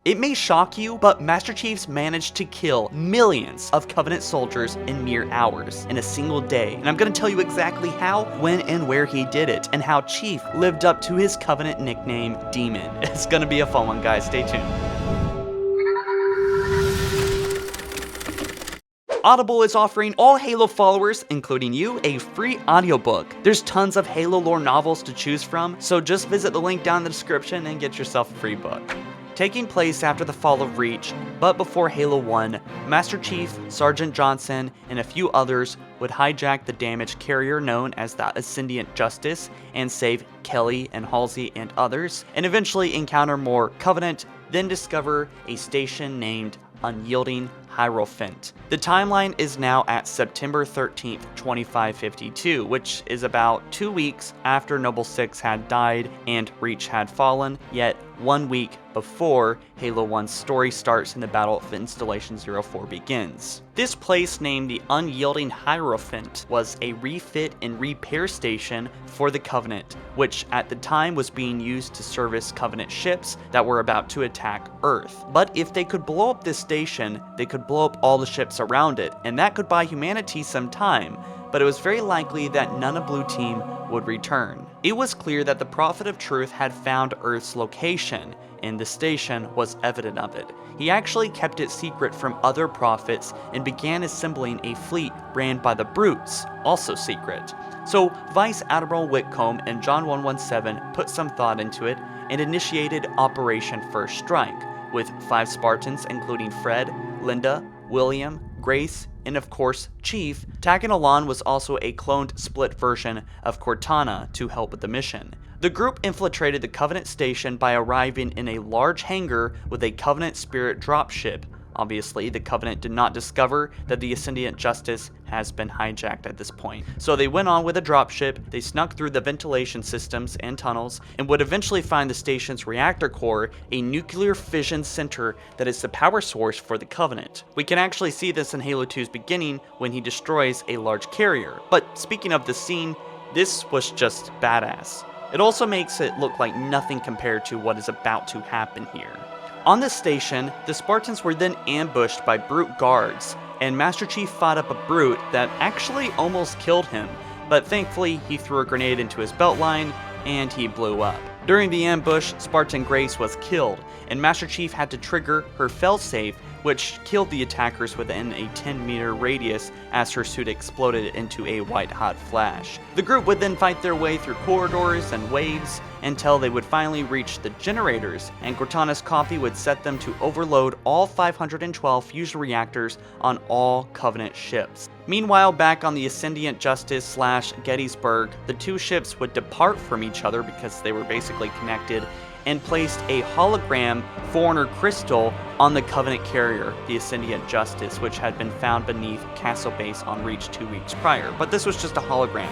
It may shock you, but Master Chief's managed to kill millions of Covenant soldiers in mere hours in a single day. And I'm going to tell you exactly how, when, and where he did it, and how Chief lived up to his Covenant nickname, Demon. It's going to be a fun one, guys. Stay tuned. Audible is offering all Halo followers, including you, a free audiobook. There's tons of Halo lore novels to choose from, so just visit the link down in the description and get yourself a free book. Taking place after the fall of Reach, but before Halo 1, Master Chief, Sergeant Johnson, and a few others would hijack the damaged carrier known as the Ascendiant Justice and save Kelly and Halsey and others, and eventually encounter more Covenant, then discover a station named Unyielding Hierophant. The timeline is now at September 13th, 2552, which is about 2 weeks after Noble 6 had died and Reach had fallen, yet 1 week before Halo 1's story starts and the Battle of Installation 04 begins. This place, named the Unyielding Hierophant, was a refit and repair station for the Covenant, which at the time was being used to service Covenant ships that were about to attack Earth. But if they could blow up this station, they could blow up all the ships around it, and that could buy humanity some time, but it was very likely that none of Blue Team would return. It was clear that the Prophet of Truth had found Earth's location, and the station was evident of it. He actually kept it secret from other prophets and began assembling a fleet ran by the Brutes, also secret. So Vice Admiral Whitcomb and John 117 put some thought into it and initiated Operation First Strike, with 5 Spartans including Fred, Linda, William, Grace, and of course Chief. Tagging along was also a cloned split version of Cortana to help with the mission. The group infiltrated the Covenant station by arriving in a large hangar with a Covenant Spirit Dropship. Obviously, the Covenant did not discover that the Ascendiant Justice has been hijacked at this point. So they went on with a dropship, they snuck through the ventilation systems and tunnels, and would eventually find the station's reactor core, a nuclear fission center that is the power source for the Covenant. We can actually see this in Halo 2's beginning when he destroys a large carrier. But speaking of the scene, this was just badass. It also makes it look like nothing compared to what is about to happen here. On this station, the Spartans were then ambushed by Brute guards, and Master Chief fought up a Brute that actually almost killed him, but thankfully he threw a grenade into his beltline and he blew up. During the ambush, Spartan Grace was killed, and Master Chief had to trigger her failsafe, which killed the attackers within a 10-meter radius as her suit exploded into a white-hot flash. The group would then fight their way through corridors and waves until they would finally reach the generators, and Cortana's copy would set them to overload all 512 fusion reactors on all Covenant ships. Meanwhile, back on the Ascendiant Justice / Gettysburg, the two ships would depart from each other because they were basically connected, and placed a hologram Foreigner crystal on the Covenant carrier, the Ascendiant Justice, which had been found beneath Castle Base on Reach 2 weeks prior. But this was just a hologram.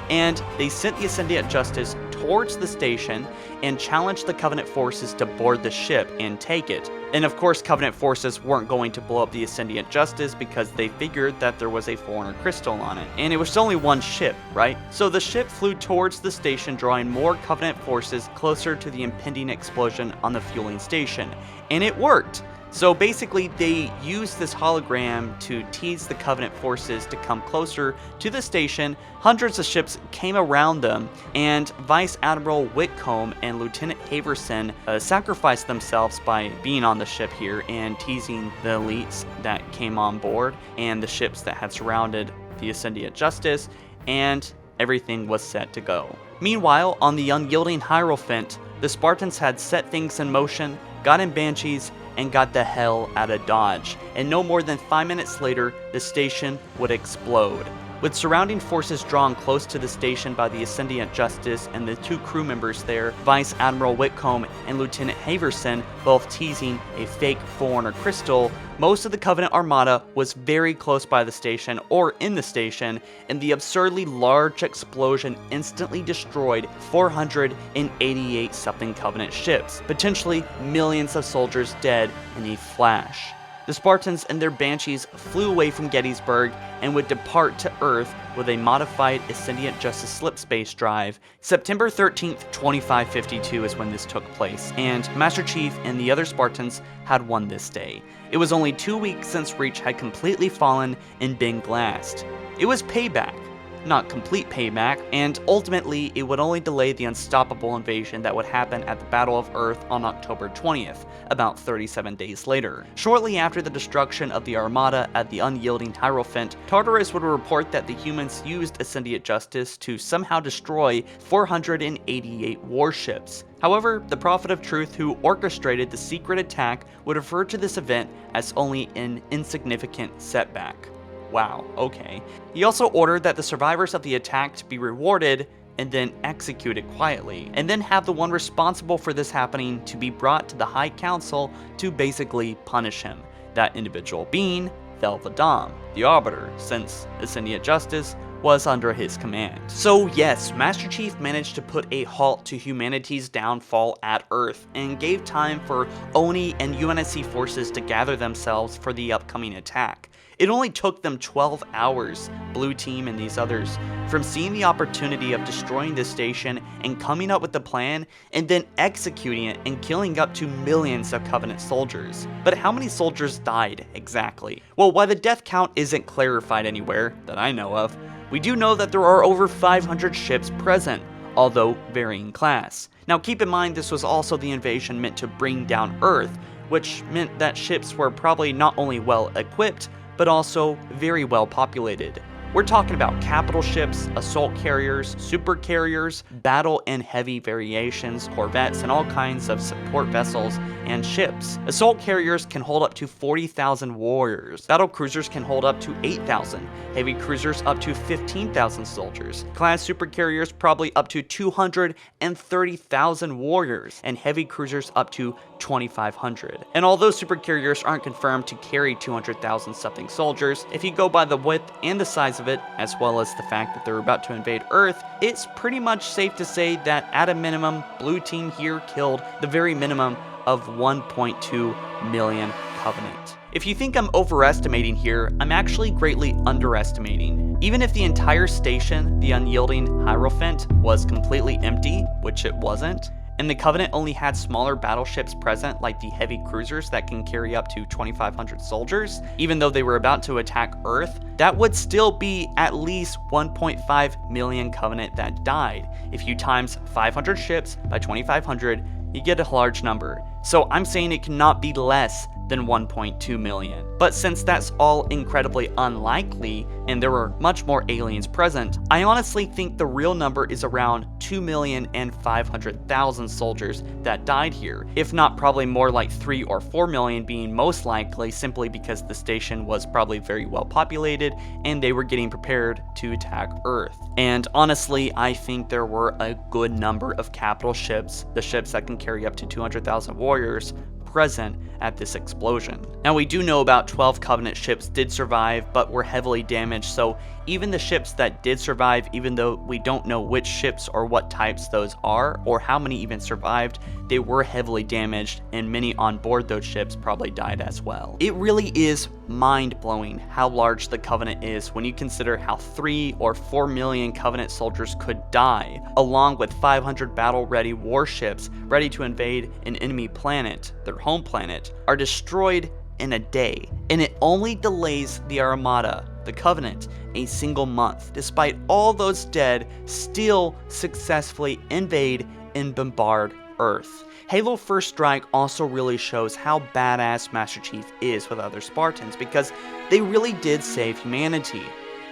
And they sent the Ascendiant Justice towards the station and challenged the Covenant forces to board the ship and take it. And of course, Covenant forces weren't going to blow up the Ascendiant Justice because they figured that there was a Foreigner crystal on it. And it was only one ship, right? So the ship flew towards the station, drawing more Covenant forces closer to the impending explosion on the fueling station. And it worked! So basically, they used this hologram to tease the Covenant forces to come closer to the station. Hundreds of ships came around them, and Vice Admiral Whitcomb and Lieutenant Haverson sacrificed themselves by being on the ship here and teasing the elites that came on board and the ships that had surrounded the Ascendiant Justice, and everything was set to go. Meanwhile, on the Unyielding Hierophant, the Spartans had set things in motion, got in Banshees, and got the hell out of Dodge, and no more than 5 minutes later, the station would explode. With surrounding forces drawn close to the station by the Ascendiant Justice and the 2 crew members there, Vice Admiral Whitcomb and Lieutenant Haverson, both teasing a fake Foreigner crystal, most of the Covenant Armada was very close by the station or in the station, and the absurdly large explosion instantly destroyed 488 something Covenant ships, potentially millions of soldiers dead in a flash. The Spartans and their Banshees flew away from Gettysburg and would depart to Earth with a modified Ascendiant Justice Slip Space Drive. September 13th, 2552 is when this took place, and Master Chief and the other Spartans had won this day. It was only 2 weeks since Reach had completely fallen and been glassed. It was payback. Not complete payback, and ultimately it would only delay the unstoppable invasion that would happen at the Battle of Earth on October 20th, about 37 days later. Shortly after the destruction of the Armada at the Unyielding Hierophant, Tartarus would report that the humans used Ascendiant Justice to somehow destroy 488 warships. However, the Prophet of Truth who orchestrated the secret attack would refer to this event as only an insignificant setback. Wow, okay. He also ordered that the survivors of the attack to be rewarded and then executed quietly, and then have the one responsible for this happening to be brought to the High Council to basically punish him, that individual being Thelvadam, the Arbiter, since Ascendiant Justice was under his command. So yes, Master Chief managed to put a halt to humanity's downfall at Earth, and gave time for Oni and UNSC forces to gather themselves for the upcoming attack. It only took them 12 hours, Blue Team and these others, from seeing the opportunity of destroying this station and coming up with the plan, and then executing it and killing up to millions of Covenant soldiers. But how many soldiers died exactly? Well, while the death count isn't clarified anywhere that I know of, we do know that there are over 500 ships present, although varying class. Now keep in mind this was also the invasion meant to bring down Earth, which meant that ships were probably not only well equipped, but also very well populated. We're talking about capital ships, assault carriers, super carriers, battle and heavy variations, corvettes, and all kinds of support vessels and ships. Assault carriers can hold up to 40,000 warriors. Battle cruisers can hold up to 8,000. Heavy cruisers up to 15,000 soldiers. Class super carriers probably up to 230,000 warriors, and heavy cruisers up to 2,500. And although super carriers aren't confirmed to carry 200,000 something soldiers, if you go by the width and the size of it, as well as the fact that they're about to invade Earth, it's pretty much safe to say that at a minimum, Blue Team here killed the very minimum of 1.2 million Covenant. If you think I'm overestimating here, I'm actually greatly underestimating. Even if the entire station, the Unyielding Hierophant, was completely empty, which it wasn't, and the Covenant only had smaller battleships present like the heavy cruisers that can carry up to 2,500 soldiers, even though they were about to attack Earth, that would still be at least 1.5 million Covenant that died. If you times 500 ships by 2,500, you get a large number. So I'm saying it cannot be less than 1.2 million. But since that's all incredibly unlikely, and there were much more aliens present, I honestly think the real number is around 2,500,000 soldiers that died here, if not probably more like 3 or 4 million being most likely, simply because the station was probably very well populated and they were getting prepared to attack Earth. And honestly, I think there were a good number of capital ships, the ships that can carry up to 200,000 warriors, present at this explosion. Now we do know about 12 Covenant ships did survive, but were heavily damaged, so even the ships that did survive, even though we don't know which ships or what types those are, or how many even survived, they were heavily damaged, and many on board those ships probably died as well. It really is mind-blowing how large the Covenant is when you consider how 3 or 4 million Covenant soldiers could die, along with 500 battle-ready warships ready to invade an enemy planet, their home planet, are destroyed in a day, and it only delays the Armada, the Covenant, a single month, despite all those dead still successfully invade and bombard Earth. Halo First Strike also really shows how badass Master Chief is with other Spartans, because they really did save humanity.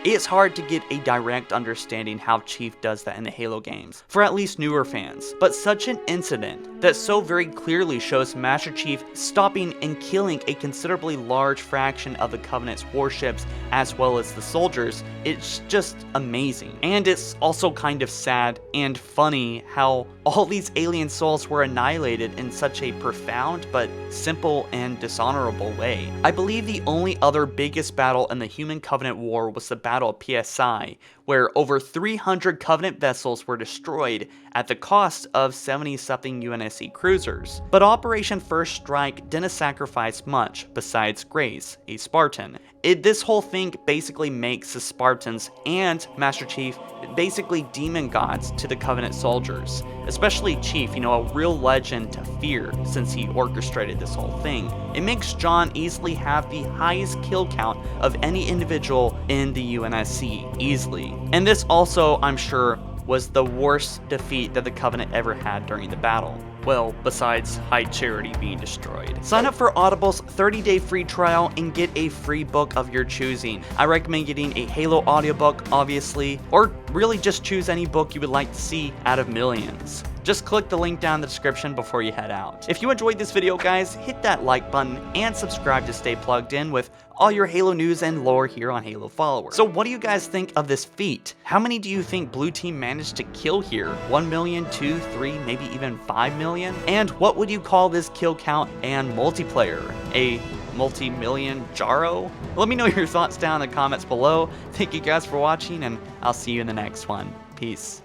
It's hard to get a direct understanding how Chief does that in the Halo games, for at least newer fans, but such an incident that so very clearly shows Master Chief stopping and killing a considerably large fraction of the Covenant's warships as well as the soldiers, it's just amazing. And it's also kind of sad and funny how all these alien souls were annihilated in such a profound but simple and dishonorable way. I believe the only other biggest battle in the Human Covenant War was the battle of PSI, where over 300 Covenant vessels were destroyed at the cost of 70-something UNSC cruisers. But Operation First Strike didn't sacrifice much besides Grace, a Spartan. This whole thing basically makes the Spartans and Master Chief basically demon gods to the Covenant soldiers, especially Chief, a real legend to fear since he orchestrated this whole thing. It makes John easily have the highest kill count of any individual in the UNSC, easily. And this also, I'm sure, was the worst defeat that the Covenant ever had during the battle. Well, besides High Charity being destroyed. Sign up for Audible's 30-day free trial and get a free book of your choosing. I recommend getting a Halo audiobook, obviously, or really just choose any book you would like to see out of millions. Just click the link down in the description before you head out. If you enjoyed this video, guys, hit that like button and subscribe to stay plugged in with all your Halo news and lore here on HaloFollower. So what do you guys think of this feat? How many do you think Blue Team managed to kill here? 1 million, 2, 3, maybe even 5 million? And what would you call this kill count and multiplayer? A multi-million Jaro? Let me know your thoughts down in the comments below. Thank you guys for watching, and I'll see you in the next one. Peace.